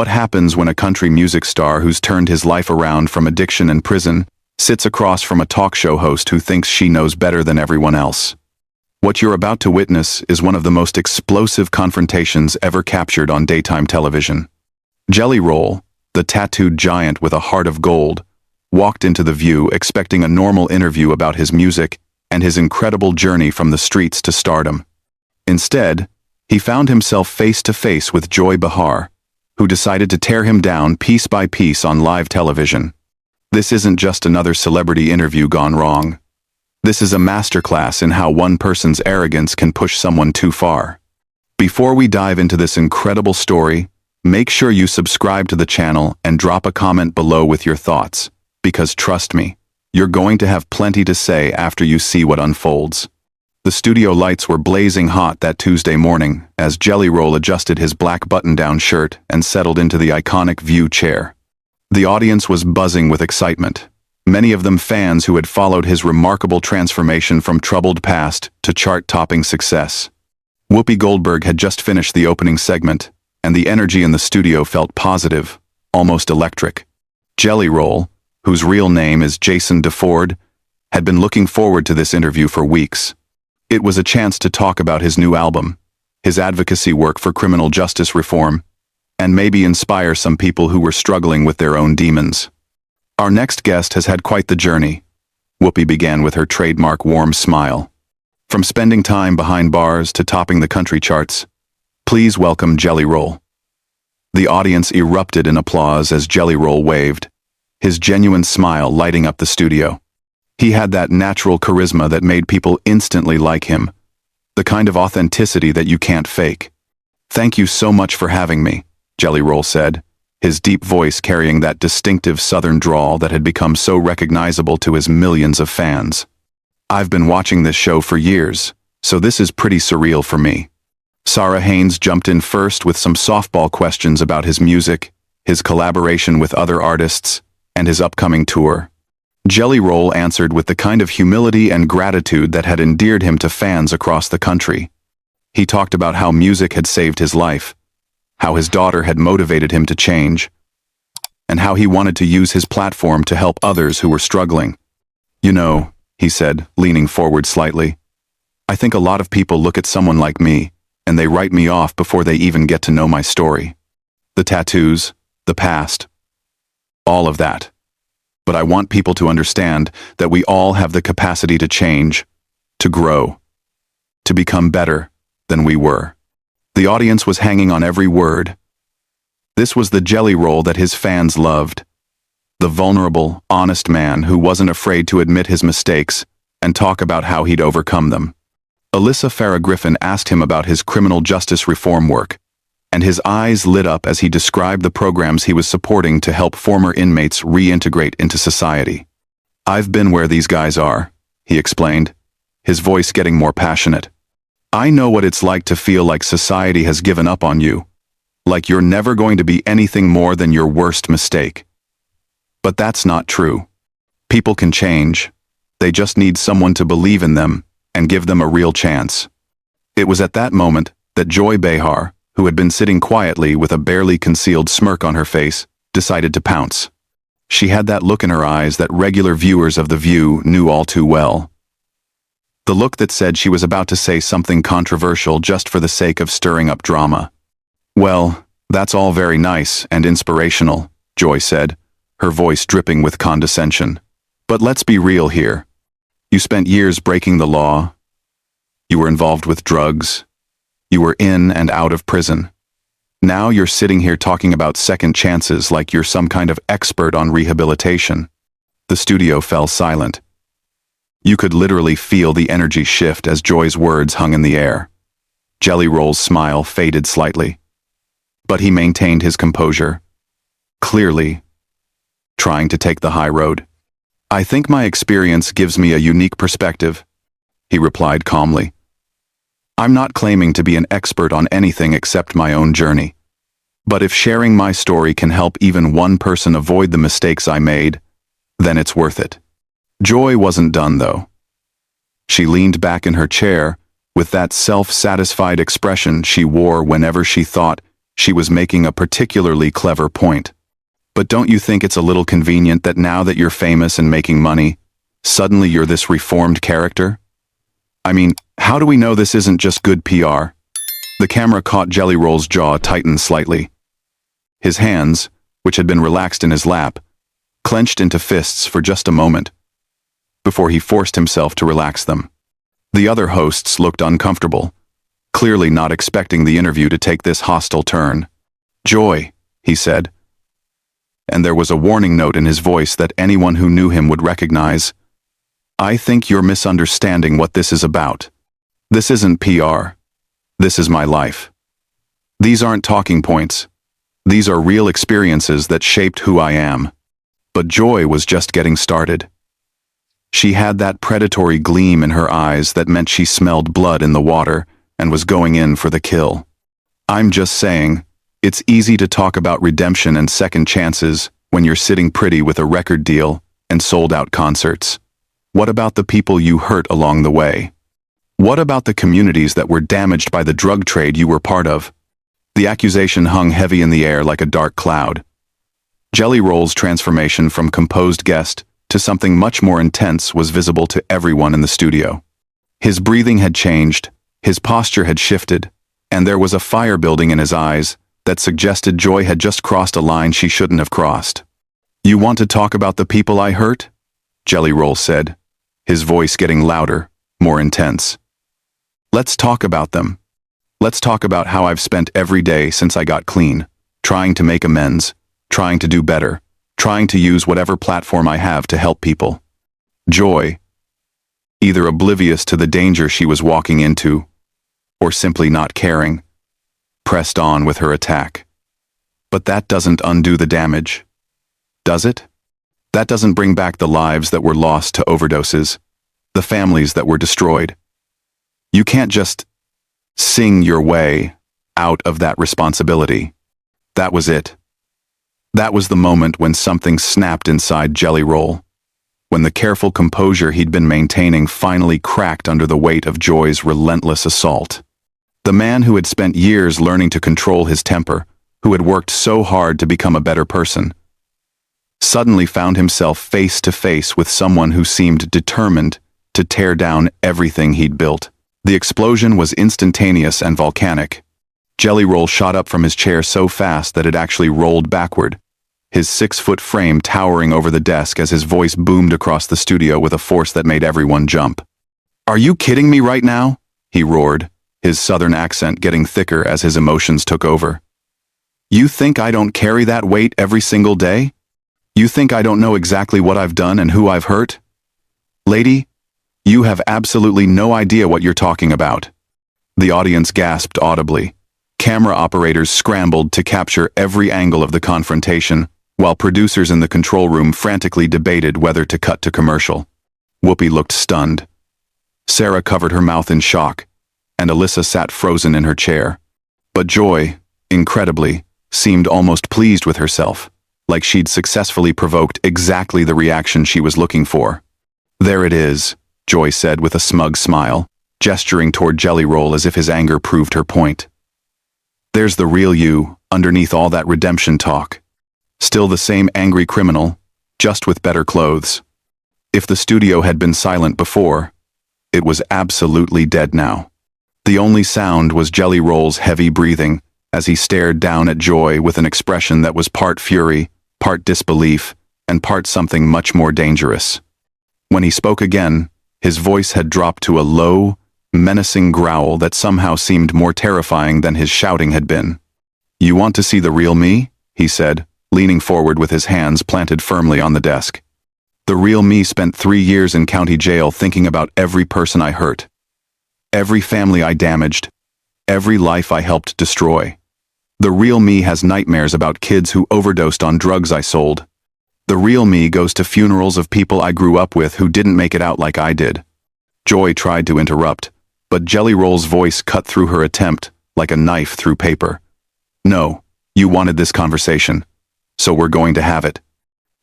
What happens when a country music star who's turned his life around from addiction and prison sits across from a talk show host who thinks she knows better than everyone else? What you're about to witness is one of the most explosive confrontations ever captured on daytime television. Jelly Roll, the tattooed giant with a heart of gold, walked into The View expecting a normal interview about his music and his incredible journey from the streets to stardom. Instead, he found himself face to face with Behar, who decided to tear him down piece by piece on live television. This isn't just another celebrity interview gone wrong. This is a masterclass in how one person's arrogance can push someone too far. Before we dive into this incredible story, make sure you subscribe to the channel and drop a comment below with your thoughts, because trust me, you're going to have plenty to say after you see what unfolds. The studio lights were blazing hot that Tuesday morning as Jelly Roll adjusted his black button-down shirt and settled into the iconic View chair. The audience was buzzing with excitement, many of them fans who had followed his remarkable transformation from troubled past to chart-topping success. Whoopi Goldberg had just finished the opening segment, and the energy in the studio felt positive, almost electric. Jelly Roll, whose real name is Jason DeFord, had been looking forward to this interview for weeks. It was a chance to talk about his new album, his advocacy work for criminal justice reform, and maybe inspire some people who were struggling with their own demons. Our next guest has had quite the journey. Whoopi began with her trademark warm smile. From spending time behind bars to topping the country charts, please welcome Jelly Roll. The audience erupted in applause as Jelly Roll waved, his genuine smile lighting up the studio. He had that natural charisma that made people instantly like him, the kind of authenticity that you can't fake. "Thank you so much for having me," Jelly Roll said, his deep voice carrying that distinctive southern drawl that had become so recognizable to his millions of fans. "I've been watching this show for years, so this is pretty surreal for me." Sarah Haynes jumped in first with some softball questions about his music, his collaboration with other artists, and his upcoming tour. Jelly Roll answered with the kind of humility and gratitude that had endeared him to fans across the country. He talked about how music had saved his life, how his daughter had motivated him to change, and how he wanted to use his platform to help others who were struggling. "You know," he said, leaning forward slightly, "I think a lot of people look at someone like me, and they write me off before they even get to know my story. The tattoos, the past, all of that. But I want people to understand that we all have the capacity to change, to grow, to become better than we were." The audience was hanging on every word. This was the Jelly Roll that his fans loved. The vulnerable, honest man who wasn't afraid to admit his mistakes and talk about how he'd overcome them. Alyssa Farah Griffin asked him about his criminal justice reform work, and his eyes lit up as he described the programs he was supporting to help former inmates reintegrate into society. "I've been where these guys are," he explained, his voice getting more passionate. "I know what it's like to feel like society has given up on you, like you're never going to be anything more than your worst mistake. But that's not true. People can change. They just need someone to believe in them and give them a real chance." It was at that moment that Behar, who had been sitting quietly with a barely concealed smirk on her face, decided to pounce. She had that look in her eyes that regular viewers of The View knew all too well. The look that said she was about to say something controversial just for the sake of stirring up drama. "Well, that's all very nice and inspirational," Joy said, her voice dripping with condescension. "But let's be real here. You spent years breaking the law. You were involved with drugs. You were in and out of prison. Now you're sitting here talking about second chances like you're some kind of expert on rehabilitation." The studio fell silent. You could literally feel the energy shift as Joy's words hung in the air. Jelly Roll's smile faded slightly, but he maintained his composure, clearly trying to take the high road. "I think my experience gives me a unique perspective," he replied calmly. "I'm not claiming to be an expert on anything except my own journey. But if sharing my story can help even one person avoid the mistakes I made, then it's worth it." Joy wasn't done, though. She leaned back in her chair with that self-satisfied expression she wore whenever she thought She was making a particularly clever point. But don't you think it's a little convenient that now that you're famous and making money, suddenly you're this reformed character? I mean, how do we know this isn't just good PR? The camera caught Jelly Roll's jaw tighten slightly. His hands, which had been relaxed in his lap, clenched into fists for just a moment, before he forced himself to relax them. The other hosts looked uncomfortable, clearly not expecting the interview to take this hostile turn. "Joy," he said, and there was a warning note in his voice that anyone who knew him would recognize. "I think you're misunderstanding what this is about. This isn't PR. This is my life. These aren't talking points. These are real experiences that shaped who I am." But Joy was just getting started. She had that predatory gleam in her eyes that meant she smelled blood in the water and was going in for the kill. "I'm just saying, it's easy to talk about redemption and second chances when you're sitting pretty with a record deal and sold-out concerts. What about the people you hurt along the way? What about the communities that were damaged by the drug trade you were part of?" The accusation hung heavy in the air like a dark cloud. Jelly Roll's transformation from composed guest to something much more intense was visible to everyone in the studio. His breathing had changed, his posture had shifted, and there was a fire building in his eyes that suggested Joy had just crossed a line she shouldn't have crossed. "You want to talk about the people I hurt?" Jelly Roll said, his voice getting louder, more intense. "Let's talk about them. Let's talk about how I've spent every day since I got clean, trying to make amends, trying to do better, trying to use whatever platform I have to help people." Joy, either oblivious to the danger she was walking into, or simply not caring, pressed on with her attack. But that doesn't undo the damage, does it? That doesn't bring back the lives that were lost to overdoses, the families that were destroyed. You can't just sing your way out of that responsibility. That was it. That was the moment when something snapped inside Jelly Roll, when the careful composure he'd been maintaining finally cracked under the weight of Joy's relentless assault. The man who had spent years learning to control his temper, who had worked so hard to become a better person, suddenly found himself face to face with someone who seemed determined to tear down everything he'd built. The explosion was instantaneous and volcanic. Jelly Roll shot up from his chair so fast that it actually rolled backward, his 6-foot frame towering over the desk as his voice boomed across the studio with a force that made everyone jump. "Are you kidding me right now?" he roared, his southern accent getting thicker as his emotions took over. "You think I don't carry that weight every single day? You think I don't know exactly what I've done and who I've hurt? Lady, you have absolutely no idea what you're talking about." The audience gasped audibly. Camera operators scrambled to capture every angle of the confrontation, while producers in the control room frantically debated whether to cut to commercial. Whoopi looked stunned. Sarah covered her mouth in shock, and Alyssa sat frozen in her chair. But Joy, incredibly, seemed almost pleased with herself, like she'd successfully provoked exactly the reaction she was looking for. "There it is," Joy said with a smug smile, gesturing toward Jelly Roll as if his anger proved her point. "There's the real you, underneath all that redemption talk. Still the same angry criminal, just with better clothes." If the studio had been silent before, it was absolutely dead now. The only sound was Jelly Roll's heavy breathing as he stared down at Joy with an expression that was part fury, part disbelief, and part something much more dangerous. When he spoke again, his voice had dropped to a low, menacing growl that somehow seemed more terrifying than his shouting had been. "You want to see the real me?" he said, leaning forward with his hands planted firmly on the desk. "The real me spent 3 years in county jail thinking about every person I hurt, every family I damaged, every life I helped destroy. The real me has nightmares about kids who overdosed on drugs I sold. The real me goes to funerals of people I grew up with who didn't make it out like I did." Joy tried to interrupt, but Jelly Roll's voice cut through her attempt like a knife through paper. "No, you wanted this conversation, so we're going to have it.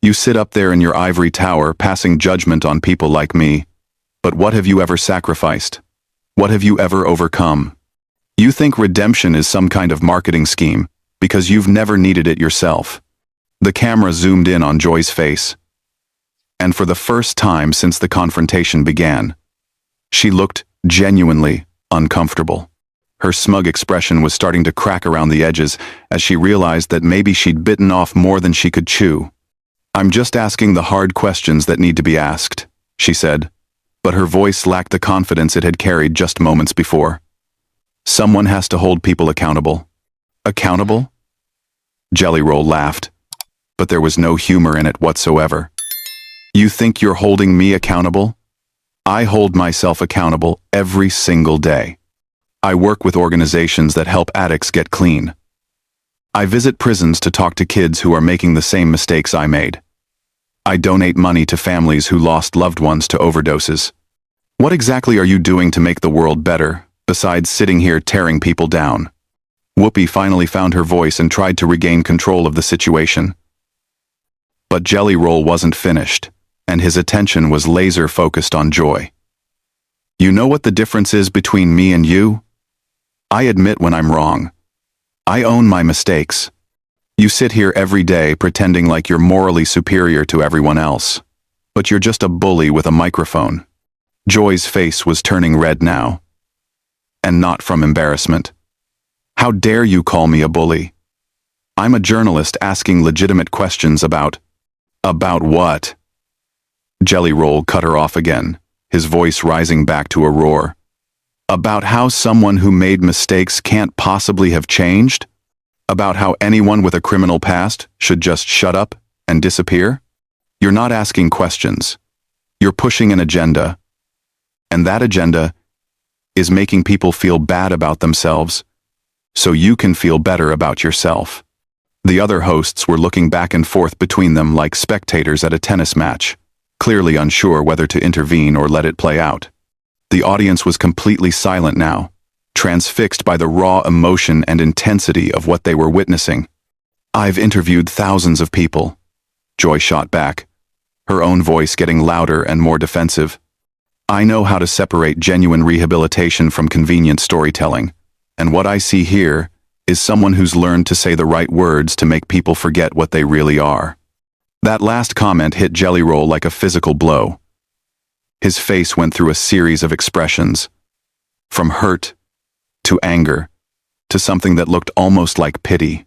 You sit up there in your ivory tower passing judgment on people like me, but what have you ever sacrificed? What have you ever overcome? You think redemption is some kind of marketing scheme, Because you've never needed it yourself. The camera zoomed in on Joy's face. And for the first time since the confrontation began, she looked genuinely uncomfortable. Her smug expression was starting to crack around the edges as she realized that maybe she'd bitten off more than she could chew. "I'm just asking the hard questions that need to be asked," she said, but her voice lacked the confidence it had carried just moments before. "Someone has to hold people accountable." "Accountable?" Jelly Roll laughed, but there was no humor in it whatsoever. "You think you're holding me accountable? I hold myself accountable every single day. I work with organizations that help addicts get clean. I visit prisons to talk to kids who are making the same mistakes I made. I donate money to families who lost loved ones to overdoses. What exactly are you doing to make the world better, besides sitting here tearing people down?" Whoopi finally found her voice and tried to regain control of the situation. But Jelly Roll wasn't finished, and his attention was laser-focused on Joy. "You know what the difference is between me and you? I admit when I'm wrong. I own my mistakes. You sit here every day pretending like you're morally superior to everyone else, but you're just a bully with a microphone." Joy's face was turning red now. And not from embarrassment. "How dare you call me a bully? I'm a journalist asking legitimate questions about..." "About what?" Jelly Roll cut her off again, his voice rising back to a roar. "About how someone who made mistakes can't possibly have changed? About how anyone with a criminal past should just shut up and disappear? You're not asking questions. You're pushing an agenda. And that agenda is making people feel bad about themselves, so you can feel better about yourself." The other hosts were looking back and forth between them like spectators at a tennis match, clearly unsure whether to intervene or let it play out. The audience was completely silent now, transfixed by the raw emotion and intensity of what they were witnessing. "I've interviewed thousands of people," Joy shot back, her own voice getting louder and more defensive. "I know how to separate genuine rehabilitation from convenient storytelling, and what I see here is someone who's learned to say the right words to make people forget what they really are." That last comment hit Jelly Roll like a physical blow. His face went through a series of expressions, from hurt to anger to something that looked almost like pity.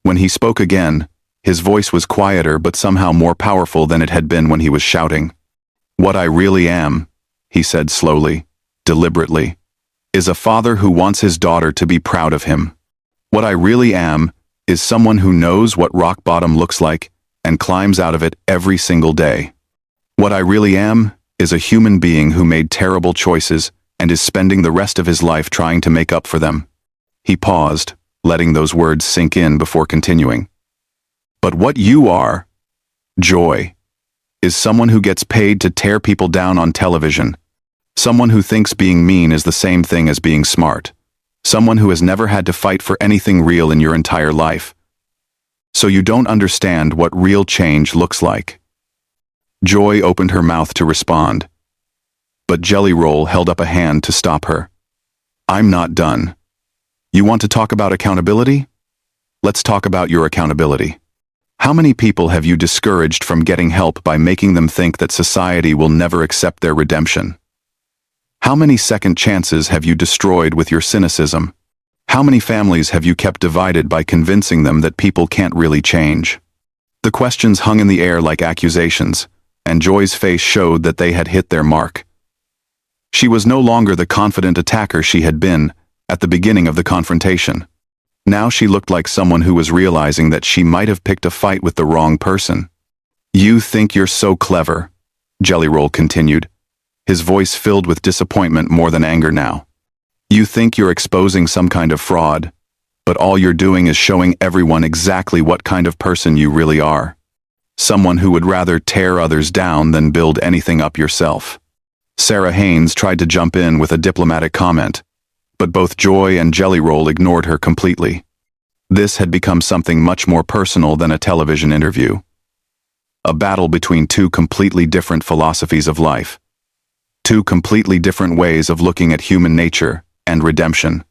When he spoke again, his voice was quieter but somehow more powerful than it had been when he was shouting. "What I really am," he said slowly, deliberately, "is a father who wants his daughter to be proud of him. What I really am is someone who knows what rock bottom looks like and climbs out of it every single day. What I really am is a human being who made terrible choices and is spending the rest of his life trying to make up for them." He paused, letting those words sink in before continuing. "But what you are, Joy, is someone who gets paid to tear people down on television. Someone who thinks being mean is the same thing as being smart. Someone who has never had to fight for anything real in your entire life. So you don't understand what real change looks like." Joy opened her mouth to respond, but Jelly Roll held up a hand to stop her. "I'm not done. You want to talk about accountability? Let's talk about your accountability. How many people have you discouraged from getting help by making them think that society will never accept their redemption? How many second chances have you destroyed with your cynicism? How many families have you kept divided by convincing them that people can't really change?" The questions hung in the air like accusations, and Joy's face showed that they had hit their mark. She was no longer the confident attacker she had been at the beginning of the confrontation. Now she looked like someone who was realizing that she might have picked a fight with the wrong person. "You think you're so clever," Jelly Roll continued, his voice filled with disappointment more than anger now. "You think you're exposing some kind of fraud, but all you're doing is showing everyone exactly what kind of person you really are. Someone who would rather tear others down than build anything up yourself." Sarah Haynes tried to jump in with a diplomatic comment, but both Joy and Jelly Roll ignored her completely. This had become something much more personal than a television interview. A battle between two completely different philosophies of life. Two completely different ways of looking at human nature and redemption.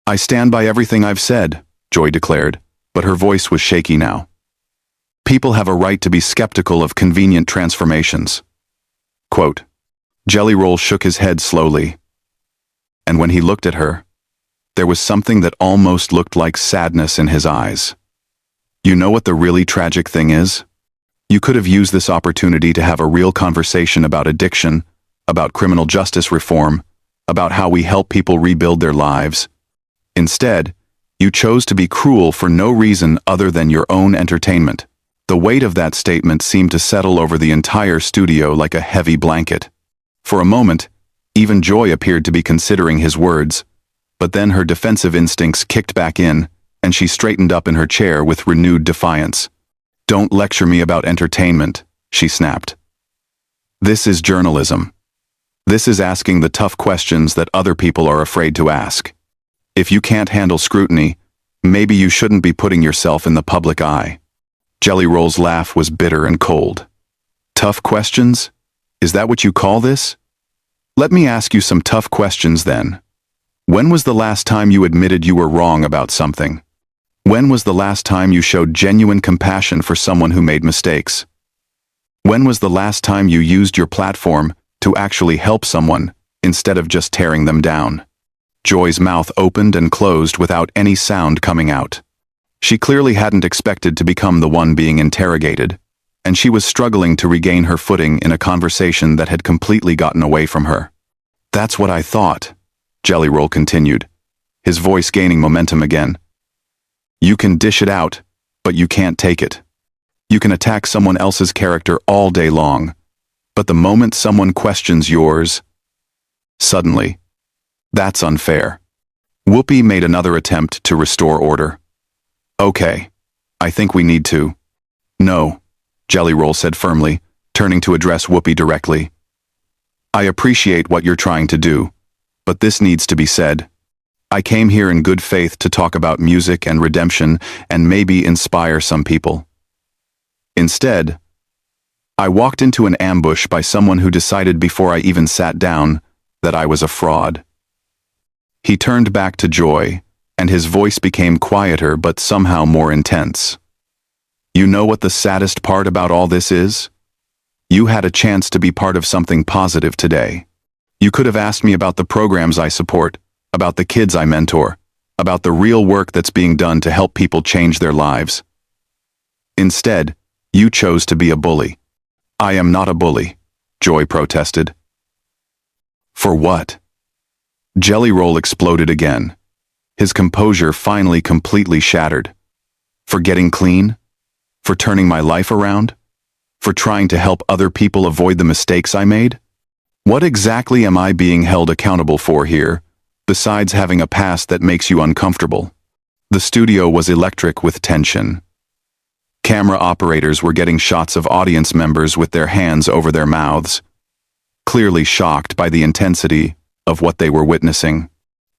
"I stand by everything I've said," Joy declared, but her voice was shaky now. People have a right to be skeptical of convenient transformations. Quote. Jelly Roll shook his head slowly, and when he looked at her, there was something that almost looked like sadness in his eyes. You know what the really tragic thing is? You could have used this opportunity to have a real conversation about addiction, about criminal justice reform, about how we help people rebuild their lives. Instead, you chose to be cruel for no reason other than your own entertainment. The weight of that statement seemed to settle over the entire studio like a heavy blanket. For a moment, even Joy appeared to be considering his words, but then her defensive instincts kicked back in, and she straightened up in her chair with renewed defiance. Don't lecture me about entertainment, she snapped. This is journalism. This is asking the tough questions that other people are afraid to ask. If you can't handle scrutiny, maybe you shouldn't be putting yourself in the public eye. Jelly Roll's laugh was bitter and cold. Tough questions? Is that what you call this? Let me ask you some tough questions then. When was the last time you admitted you were wrong about something? When was the last time you showed genuine compassion for someone who made mistakes? When was the last time you used your platform to actually help someone instead of just tearing them down? Joy's mouth opened and closed without any sound coming out. She clearly hadn't expected to become the one being interrogated, and she was struggling to regain her footing in a conversation that had completely gotten away from her. That's what I thought, Jelly Roll continued, his voice gaining momentum again. You can dish it out, but you can't take it. You can attack someone else's character all day long, but the moment someone questions yours, suddenly, that's unfair. Whoopi made another attempt to restore order. Okay, I think we need to. No, Jelly Roll said firmly, turning to address Whoopi directly. I appreciate what you're trying to do, but this needs to be said. I came here in good faith to talk about music and redemption and maybe inspire some people. Instead, I walked into an ambush by someone who decided before I even sat down that I was a fraud. He turned back to Joy, and his voice became quieter but somehow more intense. You know what the saddest part about all this is? You had a chance to be part of something positive today. You could have asked me about the programs I support, about the kids I mentor, about the real work that's being done to help people change their lives. Instead, you chose to be a bully. I am not a bully, Joy protested. For what? Jelly Roll exploded again, his composure finally completely shattered. For getting clean? For turning my life around? For trying to help other people avoid the mistakes I made? What exactly am I being held accountable for here, besides having a past that makes you uncomfortable? The studio was electric with tension. Camera operators were getting shots of audience members with their hands over their mouths, clearly shocked by the intensity of what they were witnessing.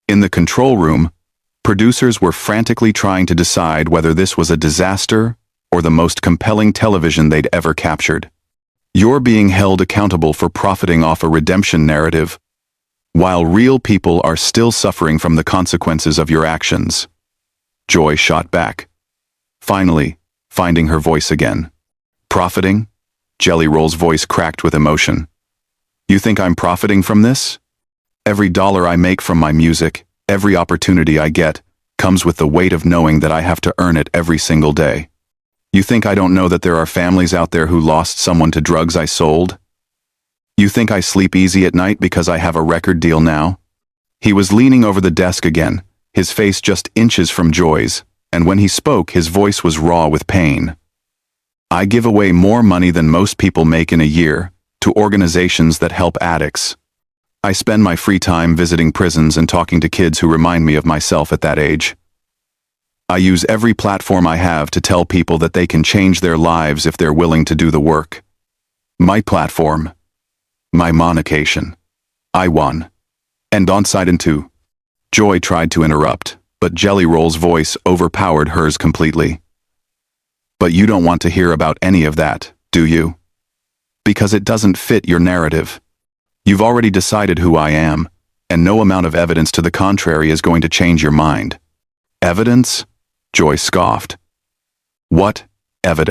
In the control room, producers were frantically trying to decide whether this was a disaster or the most compelling television they'd ever captured. You're being held accountable for profiting off a redemption narrative, while real people are still suffering from the consequences of your actions. Joy shot back, finally finding her voice again. Profiting? Jelly Roll's voice cracked with emotion. You think I'm profiting from this? Every dollar I make from my music, every opportunity I get, comes with the weight of knowing that I have to earn it every single day. You think I don't know that there are families out there who lost someone to drugs I sold? You think I sleep easy at night because I have a record deal now? He was leaning over the desk again, his face just inches from Joy's, and when he spoke, his voice was raw with pain. I give away more money than most people make in a year to organizations that help addicts. I spend my free time visiting prisons and talking to kids who remind me of myself at that age. I use every platform I have to tell people that they can change their lives if they're willing to do the work. My platform. My monecation. I won. And onside and two. Joy tried to interrupt, but Jelly Roll's voice overpowered hers completely. But you don't want to hear about any of that, do you? Because it doesn't fit your narrative. You've already decided who I am, and no amount of evidence to the contrary is going to change your mind. Evidence? Joy scoffed, What evidence?